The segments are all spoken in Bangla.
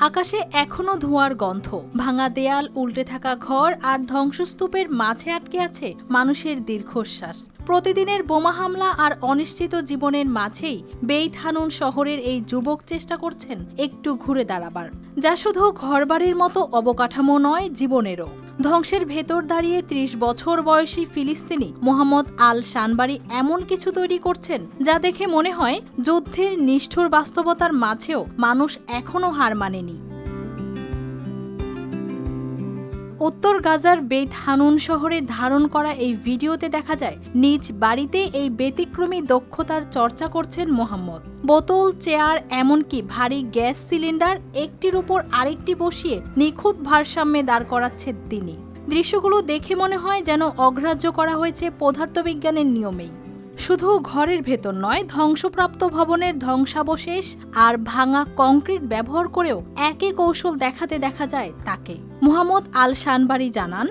আকাশে এখনো ধোঁয়ার গন্ধ, ভাঙা দেয়াল, উল্টে থাকা ঘর আর ধ্বংসস্তূপের মাঝে আটকে আছে মানুষের দীর্ঘশ্বাস। প্রতিদিনের বোমা হামলা আর অনিশ্চিত জীবনের মাঝেই বেইত হানুন শহরের এই যুবক চেষ্টা করছেন একটু ঘুরে দাঁড়াবার, যা শুধু ঘরবাড়ির মতো অবকাঠামো নয়, জীবনেরও। ধ্বংসের ভেতর দাঁড়িয়ে ৩০ বছর বয়সী ফিলিস্তিনি মোহাম্মদ আল শানবারি এমন কিছু তৈরি করছেন যা দেখে মনে হয় যুদ্ধের নিষ্ঠুর বাস্তবতার মাঝেও মানুষ এখনো হার মানেনি। উত্তর গাজার বেইত হানুন শহরে ধারণ করা এই ভিডিওতে দেখা যায় নিজ বাড়িতে এই ব্যতিক্রমী দক্ষতার চর্চা করছেন মোহাম্মদ। বোতল, চেয়ার, এমনকি ভারী গ্যাস সিলিন্ডার একটির উপর আরেকটি বসিয়ে নিখুঁত ভারসাম্যে দাঁড় করাচ্ছেন তিনি। দৃশ্যগুলো দেখে মনে হয় যেন অগ্রাহ্য করা হয়েছে পদার্থবিজ্ঞানের নিয়মেই। শুধু ঘরের ভেতর নয়, ধ্বংসপ্রাপ্ত ভবনের ধ্বংসাবশেষ আর ভাঙা কংক্রিট ব্যবহার করেও একই কৌশল দেখাতে দেখা যায় তাকে। মোহাম্মদ আল শানবারি জানান,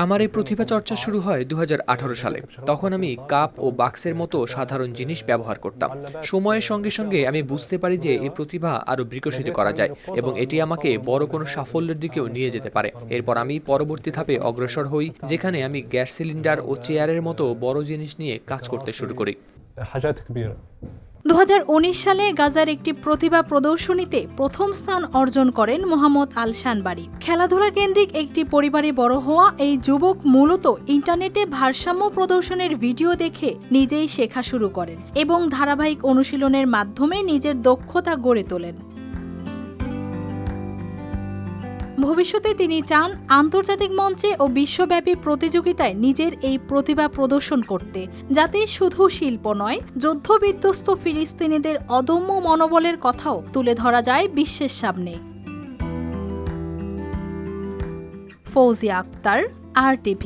আমার এই প্রতিভা চর্চা শুরু হয় ২০১৮ সালে। তখন আমি কাপ ও বাক্সের মতো সাধারণ জিনিস ব্যবহার করতাম। সময়ের সঙ্গে সঙ্গে আমি বুঝতে পারি যে এই প্রতিভা আরো বিকশিত করা যায় এবং এটি আমাকে বড় কোনো সাফল্যের দিকেও নিয়ে যেতে পারে। এরপর আমি পরবর্তী ধাপে অগ্রসর হই, যেখানে আমি গ্যাস সিলিন্ডার ও চেয়ারের মতো বড় জিনিস নিয়ে কাজ করতে শুরু করি। ২০১৯ সালে গাজার একটি প্রতিভা প্রদর্শনীতে প্রথম স্থান অর্জন করেন মোহাম্মদ আল শানবারি। খেলাধুলা কেন্দ্রিক একটি পরিবারে বড় হওয়া এই যুবক মূলত ইন্টারনেটে ভারসাম্য প্রদর্শনের ভিডিও দেখে নিজেই শেখা শুরু করেন এবং ধারাবাহিক অনুশীলনের মাধ্যমে নিজের দক্ষতা গড়ে তোলেন। ভবিষ্যতে তিনি চান আন্তর্জাতিক মঞ্চে ও বিশ্বব্যাপী প্রতিযোগিতায় নিজের এই প্রতিভা প্রদর্শন করতে, যাতে শুধু শিল্প নয়, যুদ্ধবিধ্বস্ত ফিলিস্তিনিদের অদম্য মনোবলের কথাও তুলে ধরা যায় বিশ্বের সামনে। ফৌজিয়া আক্তার, RTV।